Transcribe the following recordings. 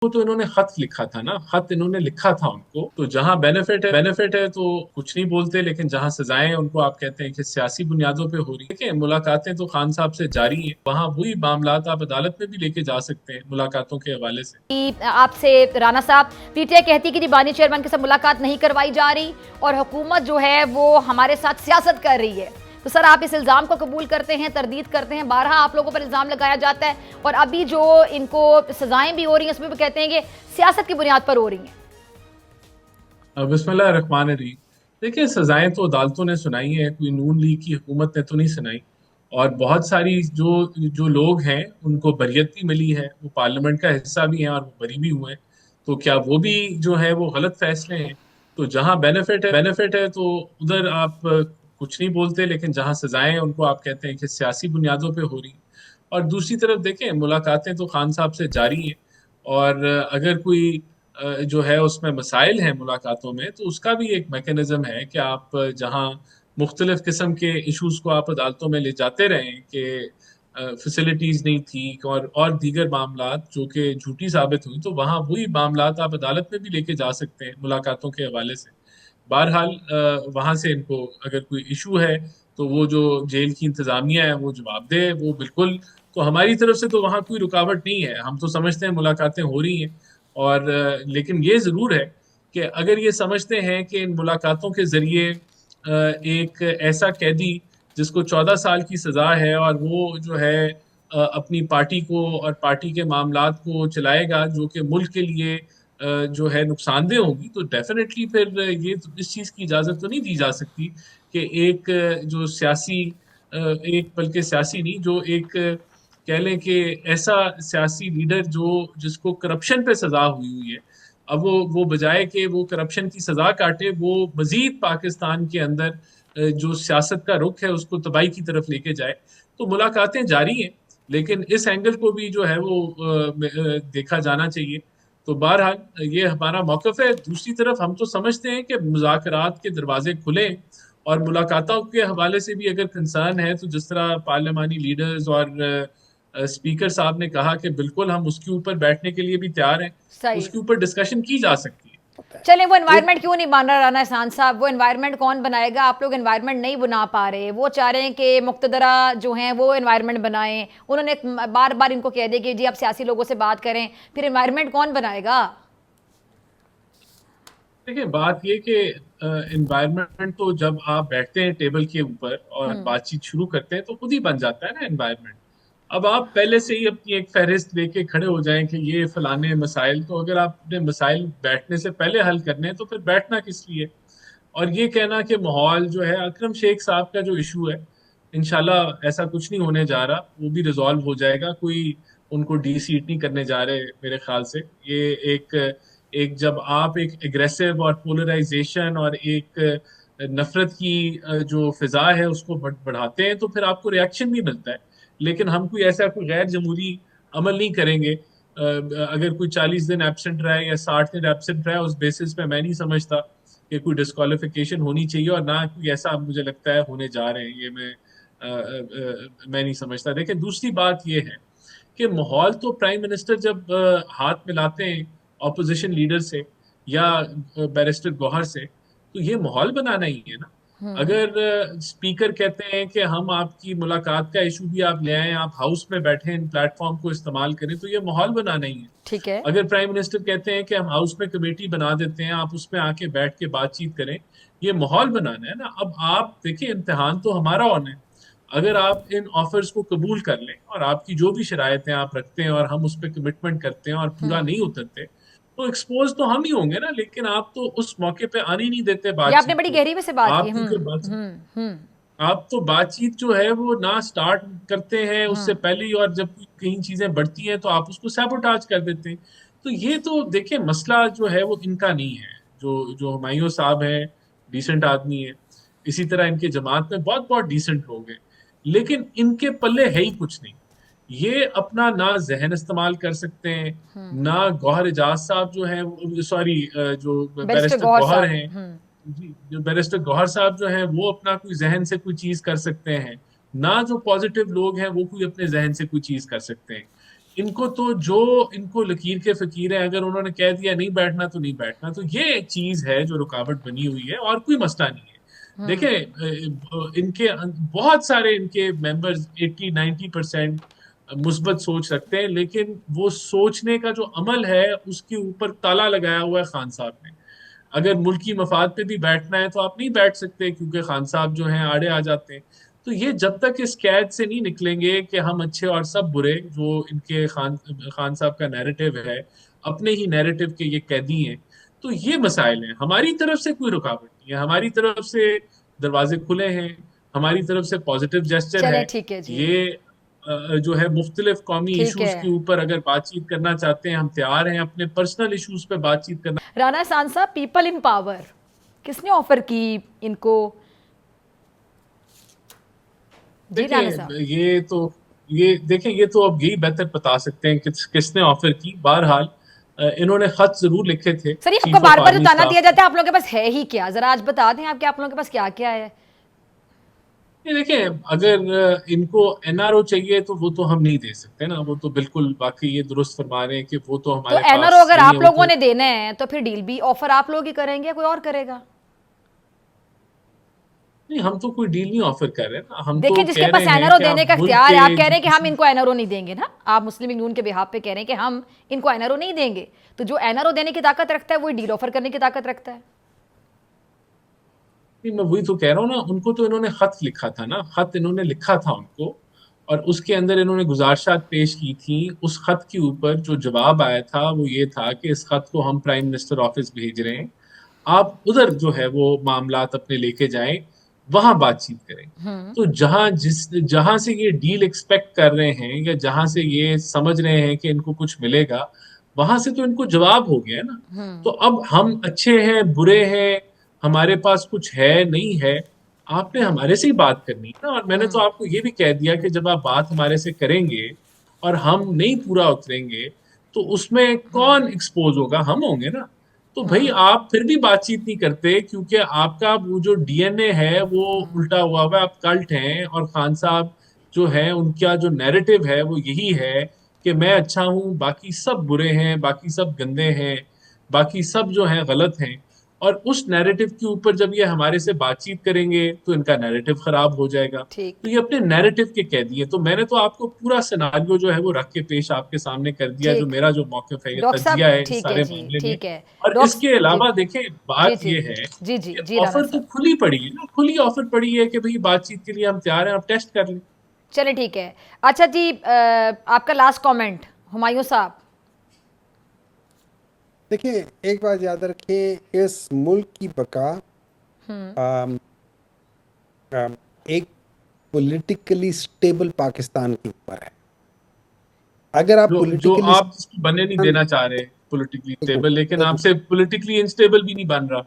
वो तो इन्होंने खत लिखा था ना, खत इन्होंने लिखा था उनको, तो जहां बेनिफिट है तो कुछ नहीं बोलते, लेकिन जहां सजाएं हैं उनको आप कहते हैं कि सियासी बुनियादों पे हो रही है। देखिए, मुलाकातें तो खान साहब से जारी हैं, वहां वही मामलात आप अदालत में भी लेके जा सकते हैं मुलाकातों के हवाले से। आपसे राना साहब, पीटीआई कहती कि जी बानी चेयरमैन के साथ मुलाकात नहीं करवाई जा रही और हुकूमत जो है वो हमारे साथ सियासत कर रही है। तो सर, आप इस इल्जाम को कबूल करते हैं, तरदीद करते हैं? बारहा आप लोगों पर इल्जाम लगाया जाता है और अभी जो इनको सजाएं भी हो रही हैं उसमें भी कहते हैं कि सियासत की बुनियाद पर हो रही हैं। बिस्मिल्लाह रहमान रहीम। देखिए, सजाएं तो अदालतों ने सुनाई है, कोई नून लीग की हुकूमत ने तो नहीं सुनाई। और बहुत सारी जो जो लोग हैं उनको बरियत भी मिली है, वो पार्लियामेंट का हिस्सा भी हैं और वो बरी भी हुए हैं। तो क्या वो भी जो है वो गलत फैसले हैं? तो जहां बेनिफिट है तो उधर आप कुछ नहीं बोलते, लेकिन जहां सजाएं हैं उनको आप कहते हैं कि सियासी बुनियादों पे हो रही। और दूसरी तरफ देखें, मुलाकातें तो खान साहब से जारी हैं। और अगर कोई जो है उसमें मसाइल हैं मुलाकातों में, तो उसका भी एक मैकेनिज्म है कि आप जहां मुख्तलिफ किस्म के इश्यूज को आप अदालतों में ले जाते रहें कि फैसिलिटीज नहीं थी और दीगर मामलात जो कि झूठी साबित हुई, तो वहां वही मामलात आप अदालत में भी लेके जा सकते हैं मुलाकातों के हवाले से। बहरहाल वहां से इनको अगर कोई इशू है तो वो जो जेल की इंतजामिया है वो जवाब दे, वो बिल्कुल। तो हमारी तरफ से तो वहां कोई रुकावट नहीं है, हम तो समझते हैं मुलाकातें हो रही हैं। और लेकिन ये जरूर है कि अगर ये समझते हैं कि इन मुलाकातों के जरिए एक ऐसा कैदी जिसको 14 साल की सजा है और वो जो है अपनी पार्टी को और पार्टी के मामलात को चलाएगा जो कि मुल्क के लिए जो है नुकसानदेह होगी, तो डेफिनेटली फिर ये इस चीज की इजाजत तो नहीं दी जा सकती कि एक जो सियासी एक बल्कि सियासी नहीं, जो एक कह लें कि ऐसा सियासी लीडर जो जिसको करप्शन पे सजा हुई हुई है, अब वो बजाय कि वो करप्शन की सजा काटे, वो मजीद पाकिस्तान के अंदर जो सियासत का रुख है उसको तबाही की तरफ लेके जाए। तो मुलाकातें जारी हैं, लेकिन इस एंगल को भी जो है वो देखा जाना चाहिए। तो बहरहाल ये हमारा मौकफ है। दूसरी तरफ हम तो समझते हैं कि मुज़ाकरात के दरवाजे खुले और मुलाकातों के हवाले से भी अगर कंसर्न है, तो जिस तरह पार्लियामानी लीडर्स और स्पीकर साहब ने कहा कि बिल्कुल हम उसके ऊपर बैठने के लिए भी तैयार हैं, सही। उसके ऊपर डिस्कशन की जा सकती है। चलें, वो एक एनवायरनमेंट क्यों नहीं मान रहा राना एहसान साहब? वो एनवायरनमेंट कौन बनाएगा? आप लोग एनवायरनमेंट नहीं बना पा रहे। वो चाह रहे हैं कि मुक्तदरा जो हैं वो एनवायरनमेंट बनाएं। उन्होंने बार बार इनको कह दिया कि जी आप सियासी लोगों से बात करें, फिर एनवायरनमेंट कौन बनाएगा? देखिए, बात ये कि एनवायरनमेंट तो जब आप बैठते हैं टेबल के ऊपर और बातचीत शुरू करते हैं तो खुद ही बन जाता है ना एनवायरनमेंट। अब आप पहले से ही अपनी एक फहरिस्त लेके खड़े हो जाएं कि ये फलाने मसाइल, तो अगर आप अपने मसाइल बैठने से पहले हल करने हैं तो फिर बैठना किस लिए? और ये कहना कि माहौल जो है, अकरम शेख साहब का जो इशू है, इंशाल्लाह ऐसा कुछ नहीं होने जा रहा, वो भी रिजॉल्व हो जाएगा। कोई उनको डी सीट नहीं करने जा रहे मेरे ख्याल से। ये एक एक जब आप एक एग्रेसिव और पोलराइजेशन और एक नफरत की जो फिजा है उसको बढ़ाते हैं, तो फिर आपको रिएक्शन भी मिलता है। लेकिन हम कोई ऐसा कोई गैर जमहूरी अमल नहीं करेंगे। अगर कोई 40 दिन एब्सेंट रहा है या 60 दिन एब्सेंट रहा है, उस बेसिस पे मैं नहीं समझता कि कोई डिस्क्वालिफिकेशन होनी चाहिए, और ना कोई ऐसा मुझे लगता है होने जा रहे हैं। ये मैं नहीं समझता। देखिए, दूसरी बात ये है कि माहौल तो प्राइम मिनिस्टर जब हाथ मिलाते हैं ऑपोजिशन लीडर से या बैरिस्टर गौहर से, तो ये माहौल बनाना ही है ना। अगर स्पीकर कहते हैं कि हम आपकी मुलाकात का इशू भी आप ले आए, आप हाउस में बैठे इन प्लेटफॉर्म को इस्तेमाल करें, तो ये माहौल बनाना ही है। ठीक है। अगर प्राइम मिनिस्टर कहते हैं कि हम हाउस में कमेटी बना देते हैं, आप उसमें आके बैठ के बातचीत करें, ये माहौल बनाना है ना। अब आप देखिए, इम्तिहान तो हमारा होना है। अगर आप इन ऑफर्स को कबूल कर लें और आपकी जो भी शरायतें आप रखते हैं और हम उस पर कमिटमेंट करते हैं और पूरा नहीं उतरते, तो एक्सपोज तो हम ही होंगे ना। लेकिन आप तो उस मौके पे आने ही नहीं देते ये आपने बातचीत बड़ी को। गहरी में से बात की। आप तो फिर बातचीत हम्म। आप तो बातचीत जो है वो ना स्टार्ट करते हैं उससे पहले ही, और जब कहीं चीजें बढ़ती हैं तो आप उसको सैबोटाज कर देते हैं। तो ये तो देखिए, मसला जो है वो इनका नहीं है। जो जो हुमायूं साहब हैं, डिसेंट आदमी है। इसी तरह इनके जमात में बहुत बहुत डिसेंट लोग हैं, लेकिन इनके पल्ले है ही कुछ नहीं। ये अपना ना जहन इस्तेमाल कर सकते हैं, ना गौहर एजाज साहब जो है, सॉरी, जो बैरिस्टर बैरिस्टर गौहर गौहर साहब। हैं, जी, जो बैरिस्टर गौहर साहब जो हैं वो अपना कोई जहन से कोई चीज कर सकते हैं, ना जो पॉजिटिव लोग हैं वो कोई अपने जहन से कोई चीज कर सकते हैं। इनको तो जो इनको लकीर के फकीर है, अगर उन्होंने कह दिया नहीं बैठना तो नहीं बैठना, तो ये एक चीज है जो रुकावट बनी हुई है, और कोई मसला नहीं है। हम्म। देखें, इनके बहुत सारे इनके मेंबर्स 80-90% मुस्बत सोच रखते हैं, लेकिन वो सोचने का जो अमल है उसके ऊपर ताला लगाया हुआ है खान साहब ने। अगर मुल्की मफाद पे भी बैठना है तो आप नहीं बैठ सकते, क्योंकि खान साहब जो हैं आड़े आ जाते हैं। तो ये जब तक इस कैद से नहीं निकलेंगे कि हम अच्छे और सब बुरे, जो इनके खान खान साहब का नैरेटिव है, अपने ही नैरेटिव के ये कैदी हैं, तो ये मसाइल हैं। हमारी तरफ से कोई रुकावट नहीं है, हमारी तरफ से दरवाजे खुले हैं, हमारी तरफ से पॉजिटिव जेस्चर है। चले ठीक है जी। ये जो है मुख्तलिफ कौमी ठीक इशूज है। के ऊपर अगर बातचीत करना चाहते हैं, हम तैयार हैं अपने पर्सनल इशूज पे बातचीत करना। राणा हसन साहब, पीपल इन पावर किसने ऑफर की इनको? जी राणा साहब। देखिए ये तो ये देखें, ये तो अब यही बेहतर बता सकते हैं कि किसने ऑफर की। बहरहाल इन्होंने खत जरूर लिखे थे सर, ये आपको चीफ ऑफ बार बार जो आर्मी ताना दिया स्टाफ। जाता है आप लोगों के पास है ही क्या? जरा आज बता दें आपके, आप लोगों के पास क्या क्या है। ये देखें, अगर इनको एनआरओ चाहिए तो वो तो हम नहीं दे सकते ना, वो तो बिल्कुल वाकई ये दुरुस्त फरमा रहे हैं कि वो तो तो हमारे एनआरओ पास अगर नहीं है, आप वो लोगों तो ने देने हैं तो फिर डील भी ऑफर आप लोग ही करेंगे या कोई और करेगा? नहीं। हम तो कोई डील नहीं ऑफर कर रहे ना, हम देखिए, तो जिसके कह पास रहे हैं एनआरओ कि देने आप का मुल्क इख्तियार है, आप के कह रहे जो हैं कि हम किसी। इनको एनआरओ नहीं देंगे ना, आप मुस्लिम लीग नून के बिहाफ पे कह रहे हैं कि हम इनको एनआरओ नहीं देंगे, तो जो एनआरओ देने की ताकत रखता है वही डील ऑफर करने की ताकत रखता है। नहीं, मैं वही तो कह रहा हूँ ना, उनको तो इन्होंने खत लिखा था ना, खत इन्होंने लिखा था उनको, और उसके अंदर इन्होंने गुजारिशात पेश की थी। उस खत के ऊपर जो जवाब आया था वो ये था कि इस खत को हम प्राइम मिनिस्टर ऑफिस भेज रहे हैं, आप उधर जो है वो मामलात अपने लेके जाएं, वहां बातचीत करें। तो जहां से ये डील एक्सपेक्ट कर रहे हैं, या जहां से ये समझ रहे हैं कि इनको कुछ मिलेगा, वहां से तो इनको जवाब हो गया ना। तो अब हम अच्छे हैं बुरे हैं, हमारे पास कुछ है नहीं है, आपने हमारे से ही बात करनी है ना। और मैंने तो आपको ये भी कह दिया कि जब आप बात हमारे से करेंगे और हम नहीं पूरा उतरेंगे, तो उसमें कौन एक्सपोज होगा? हम होंगे ना। तो भाई आप फिर भी बातचीत नहीं करते, क्योंकि आपका वो जो डीएनए है वो उल्टा हुआ है, आप कल्ट हैं, और खान साहब जो है उनका जो नैरेटिव है वो यही है कि मैं अच्छा हूं, बाकी सब बुरे हैं, बाकी सब गंदे हैं, बाकी सब जो हैं गलत हैं। और उस नैरेटिव के ऊपर जब ये हमारे से बातचीत करेंगे तो इनका नैरेटिव खराब हो जाएगा। ठीक। तो ये अपने नैरेटिव के कैदी है। तो मैंने तो आपको पूरा सिनारियो जो है वो रख के पेश आपके सामने कर दिया, जो ठीक। मेरा जो मौक़िफ़ है, ये डॉक्टर साहब तज्जिया है इस ठीक है सारे जी, मामले में। ठीक है। और डॉक्टर इसके जी। अलावा देखें, जी बात जी। ये है जी जी कि जी राणा ऑफर तो साहब। खुली पड़ी है ना, खुली ऑफर पड़ी है कि भाई बातचीत के लिए हम तैयार हैं, आप टेस्ट कर लें। चलिए ठीक है। अच्छा जी, आपका लास्ट कमेंट हुमायूं साहब। देखिए, एक बात याद रखें, इस मुल्क की बका आम, आम, एक पॉलिटिकली स्टेबल पाकिस्तान के ऊपर है। अगर आप जो पॉलिटिकली आप इसको बनने नहीं देना चाह रहे पॉलिटिकली स्टेबल, लेकिन आपसे पॉलिटिकली इनस्टेबल भी नहीं बन रहा।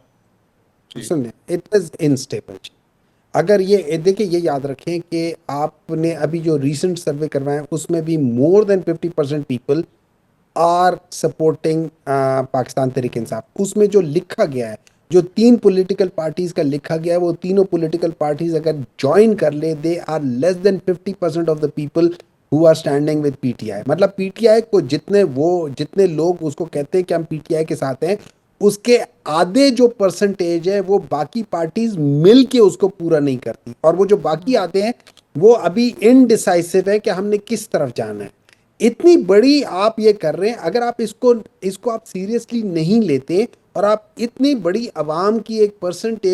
जी। सुनिए, इट इज इनस्टेबल। अगर ये देखिए, ये याद रखें कि आपने अभी जो रीसेंट सर्वे करवाए उसमें भी more than 50% people are supporting Pakistan Tehreek Insaf. उसमें जो लिखा गया है, जो 3 पॉलिटिकल पार्टीज का लिखा गया है, वो तीनों पॉलिटिकल पार्टीज अगर ज्वाइन कर ले, they are less than 50% of the people who are standing with PTI. मतलब पीटीआई को जितने लोग उसको कहते हैं कि हम पीटीआई के साथ हैं, उसके आधे जो परसेंटेज है वो बाकी पार्टीज मिल के उसको पूरा नहीं करती, और वो जो बाकी आते हैं वो अभी इनडिसाइसिव है कि हमने किस तरफ जाना है। इतनी बड़ी आप ये कर रहे हैं, अगर आप इसको आप सीरियसली नहीं लेते और आप इतनी बड़ी आवाम की एक परसेंटेज